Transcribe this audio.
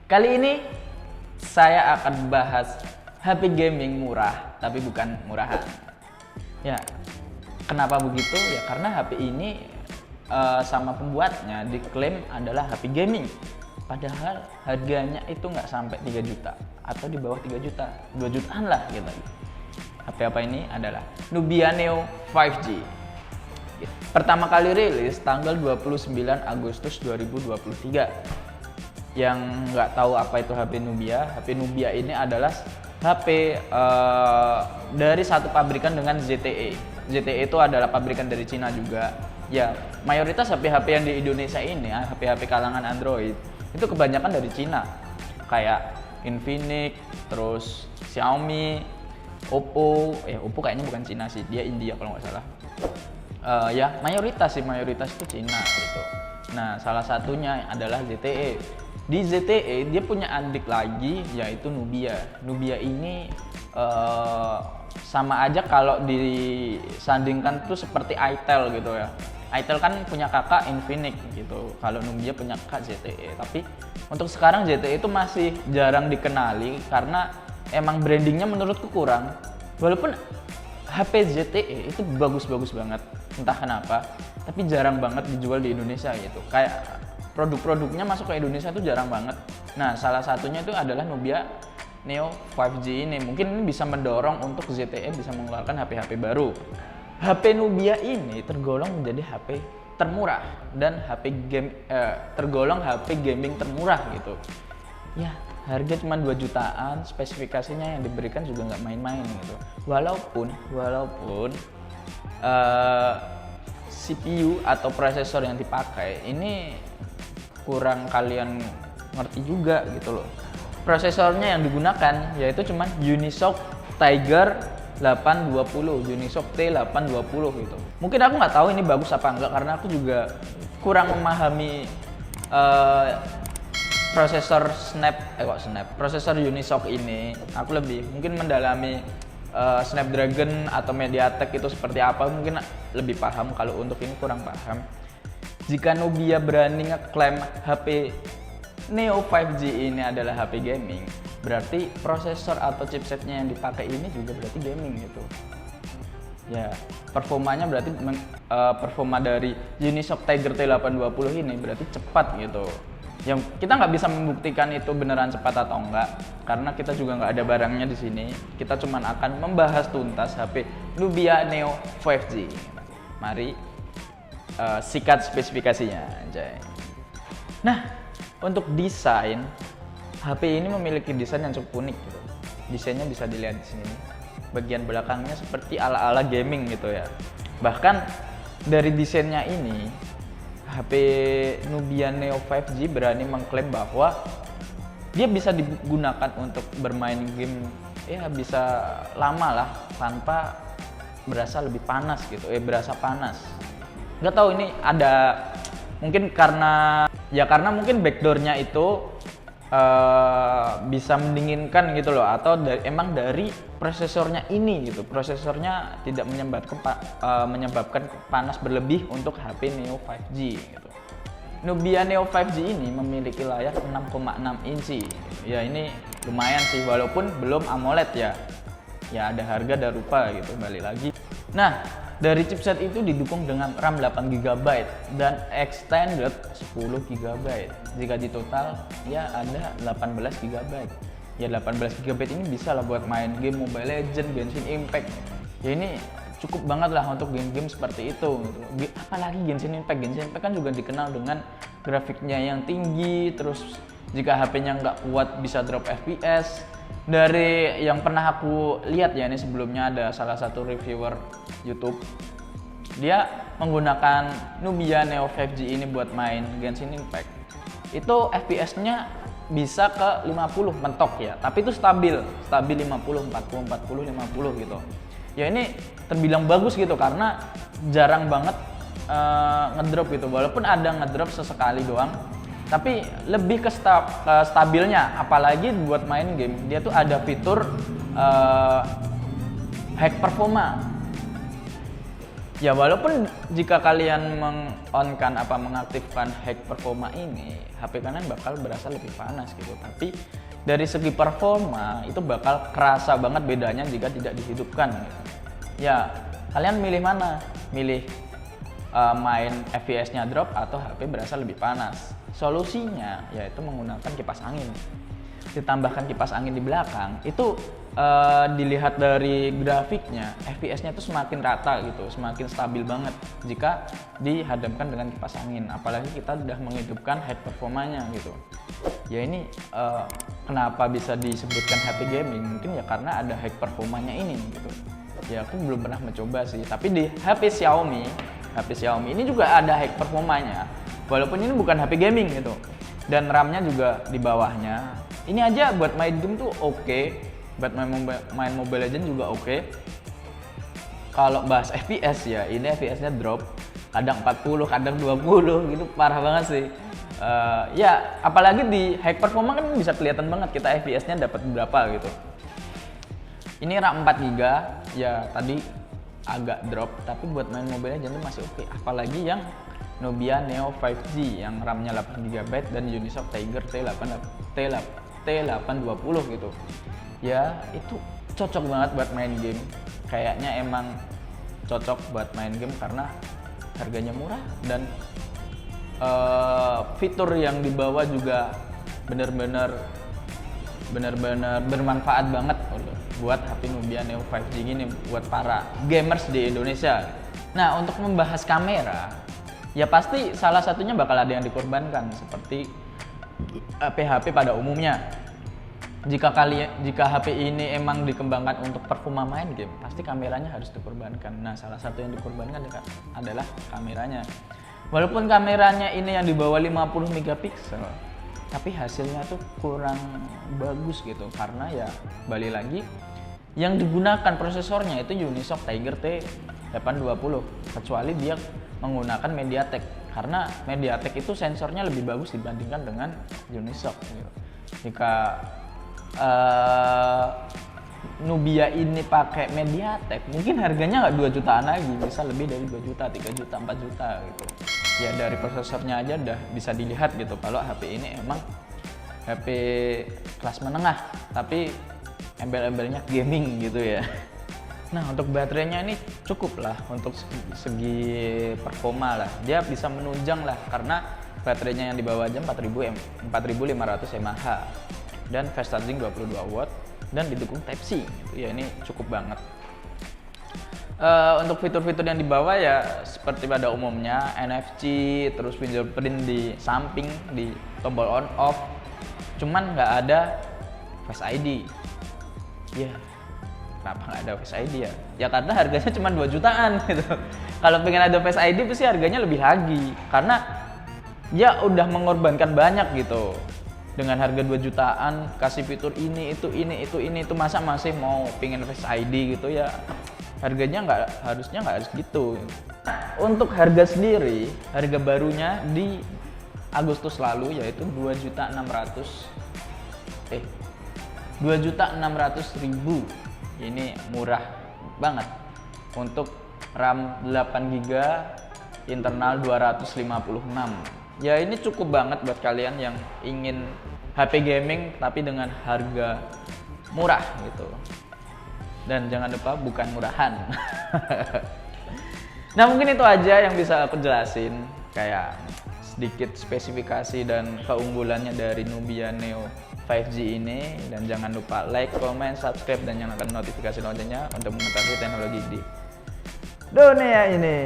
Kali ini saya akan bahas HP gaming murah, tapi bukan murahan. Ya, kenapa begitu? Ya karena HP ini sama pembuatnya diklaim adalah HP gaming. Padahal harganya itu nggak sampai 3 juta atau di bawah 3 juta, 2 jutaan lah gitu. HP apa ini? Adalah Nubia Neo 5G. Pertama kali rilis tanggal 29 Agustus 2023. Yang nggak tahu apa itu HP Nubia ini adalah HP dari satu pabrikan dengan ZTE. ZTE itu adalah pabrikan dari Cina juga. Ya, mayoritas HP-HP yang di Indonesia ini, HP-HP kalangan Android, itu kebanyakan dari Cina. Kayak Infinix, terus Xiaomi, Oppo. Oppo kayaknya bukan Cina sih, dia India kalau nggak salah. Ya, mayoritas itu Cina gitu. Nah, salah satunya adalah ZTE. Di ZTE dia punya adik lagi yaitu Nubia. Nubia ini sama aja kalau disandingkan tuh seperti Itel gitu ya. Itel kan punya kakak Infinix gitu. Kalau Nubia punya kakak ZTE. Tapi untuk sekarang ZTE itu masih jarang dikenali karena emang brandingnya menurutku kurang. Walaupun HP ZTE itu bagus-bagus banget, entah kenapa, tapi jarang banget dijual di Indonesia gitu. Kayak produk-produknya masuk ke Indonesia itu jarang banget. Nah, salah satunya itu adalah Nubia Neo 5G ini. Mungkin ini bisa mendorong untuk ZTE bisa mengeluarkan HP-HP baru. HP Nubia ini tergolong menjadi HP termurah dan tergolong HP gaming termurah gitu. Ya, harga cuma 2 jutaan, spesifikasinya yang diberikan juga nggak main-main gitu. Walaupun CPU atau prosesor yang dipakai ini kurang kalian ngerti juga gitu loh. Prosesornya yang digunakan yaitu cuman Unisoc Tiger 820, Unisoc T820 gitu. Mungkin aku nggak tahu ini bagus apa enggak karena aku juga kurang memahami prosesor Unisoc ini. Aku lebih mungkin mendalami Snapdragon atau MediaTek itu seperti apa, mungkin lebih paham. Kalau untuk ini kurang paham. Jika Nubia berani ngeklaim HP Neo 5G ini adalah HP gaming, berarti prosesor atau chipsetnya yang dipakai ini juga berarti gaming gitu. Ya, performanya berarti performa dari Unisoc Tiger T820 ini berarti cepat gitu. Yang kita nggak bisa membuktikan itu beneran cepat atau enggak, karena kita juga nggak ada barangnya di sini. Kita cuma akan membahas tuntas HP Nubia Neo 5G. Mari sikat spesifikasinya, anjay. Nah, untuk desain HP ini memiliki desain yang cukup unik gitu. Desainnya bisa dilihat di sini. Bagian belakangnya seperti ala-ala gaming gitu ya. Bahkan dari desainnya ini, HP Nubia Neo 5G berani mengklaim bahwa dia bisa digunakan untuk bermain game ya bisa lama lah tanpa berasa lebih panas gitu, berasa panas. Nggak tahu ini ada mungkin karena mungkin backdoornya itu bisa mendinginkan gitu loh, atau emang dari prosesornya ini gitu, prosesornya tidak menyebabkan panas berlebih untuk HP Neo 5G gitu. Nubia Neo 5G ini memiliki layar 6,6 inci gitu. Ya ini lumayan sih walaupun belum AMOLED ya. Ya ada harga dan rupa gitu, balik lagi. Nah, dari chipset itu didukung dengan RAM 8GB dan extended 10GB. Jika di total ya ada 18GB. Ya 18GB ini bisa lah buat main game Mobile Legends, Genshin Impact. Ya ini cukup banget lah untuk game-game seperti itu gitu. Apalagi Genshin Impact kan juga dikenal dengan grafiknya yang tinggi, terus jika HP-nya nggak kuat bisa drop FPS. Dari yang pernah aku lihat ya, ini sebelumnya ada salah satu reviewer YouTube, dia menggunakan Nubia Neo 5G ini buat main Genshin Impact. Itu FPS-nya bisa ke 50 mentok ya, tapi itu stabil 50, 40, 50 gitu. Ya ini terbilang bagus gitu karena jarang banget ngedrop gitu, walaupun ada ngedrop sesekali doang. Tapi lebih ke stabilnya, apalagi buat main game dia tuh ada fitur hack performa. Ya walaupun jika kalian mengaktifkan hack performa ini, HP kanan bakal berasa lebih panas gitu. Tapi dari segi performa itu bakal kerasa banget bedanya jika tidak dihidupkan gitu. Ya, kalian milih mana? Milih main FPS-nya drop atau HP berasa lebih panas? Solusinya yaitu menggunakan kipas angin. Ditambahkan kipas angin di belakang, itu dilihat dari grafiknya FPS-nya itu semakin rata gitu, semakin stabil banget jika dihadapkan dengan kipas angin. Apalagi kita sudah menghidupkan high performanya gitu. Ya ini kenapa bisa disebutkan HP gaming? Mungkin ya karena ada high performanya ini gitu. Ya aku belum pernah mencoba sih, tapi di HP Xiaomi ini juga ada high performanya. Walaupun ini bukan HP gaming gitu. Dan RAM-nya juga di bawahnya. Ini aja buat main game tuh oke. Buat main Mobile Legends juga oke. Kalau bahas FPS ya, ini FPS-nya drop. Kadang 40, kadang 20 gitu, parah banget sih. Ya, apalagi di high performance kan bisa kelihatan banget kita FPS-nya dapat berapa gitu. Ini RAM 4GB, ya tadi agak drop, tapi buat main Mobile Legends masih oke. Apalagi yang Nubia Neo 5G yang RAM-nya 8GB dan Unisoc Tiger T820 gitu. Ya itu cocok banget buat main game. Kayaknya emang cocok buat main game karena harganya murah dan fitur yang dibawa juga bener-bener bermanfaat banget buat HP Nubia Neo 5G ini buat para gamers di Indonesia. Nah, untuk membahas kamera, ya pasti salah satunya bakal ada yang dikorbankan seperti HP pada umumnya. Jika HP ini emang dikembangkan untuk performa main game, pasti kameranya harus dikorbankan. Nah, salah satu yang dikorbankan adalah kameranya. Walaupun kameranya ini yang di bawah 50 megapiksel, tapi hasilnya tuh kurang bagus gitu karena ya balik lagi yang digunakan prosesornya itu Unisoc Tiger T820, kecuali dia menggunakan MediaTek karena MediaTek itu sensornya lebih bagus dibandingkan dengan Unisoc gitu. Jika Nubia ini pakai MediaTek, mungkin harganya nggak 2 jutaan lagi, bisa lebih dari 2 juta, 3 juta, 4 juta gitu. Ya dari prosesornya aja udah bisa dilihat gitu kalau HP ini emang HP kelas menengah, tapi embel-embelnya gaming gitu ya. Nah, untuk baterainya ini cukup lah untuk segi performa lah. Dia bisa menunjang lah karena baterainya yang di bawah aja 4500 mAh dan fast charging 22 watt dan didukung Type-C gitu. Ya ini cukup banget. Untuk fitur-fitur yang dibawa ya seperti pada umumnya NFC, terus fingerprint di samping, di tombol on off. Cuman nggak ada Face ID. Ya, kenapa nggak ada Face ID ya? Ya karena harganya cuma 2 jutaan gitu. Kalau pengen ada Face ID pasti harganya lebih lagi karena ya udah mengorbankan banyak gitu. Dengan harga 2 jutaan kasih fitur ini itu masa masih mau pengen Face ID gitu ya. Harganya harusnya nggak harus gitu. Untuk harga sendiri, harga barunya di Agustus lalu yaitu 2.600.000. Ini murah banget untuk RAM 8GB internal 256. Ya ini cukup banget buat kalian yang ingin HP gaming tapi dengan harga murah gitu. Dan jangan lupa bukan murahan. Nah mungkin itu aja yang bisa aku jelasin, kayak sedikit spesifikasi dan keunggulannya dari Nubia Neo 5G ini. Dan jangan lupa like, comment, subscribe, dan nyalakan notifikasi loncengnya untuk mengetahui teknologi di dunia ini.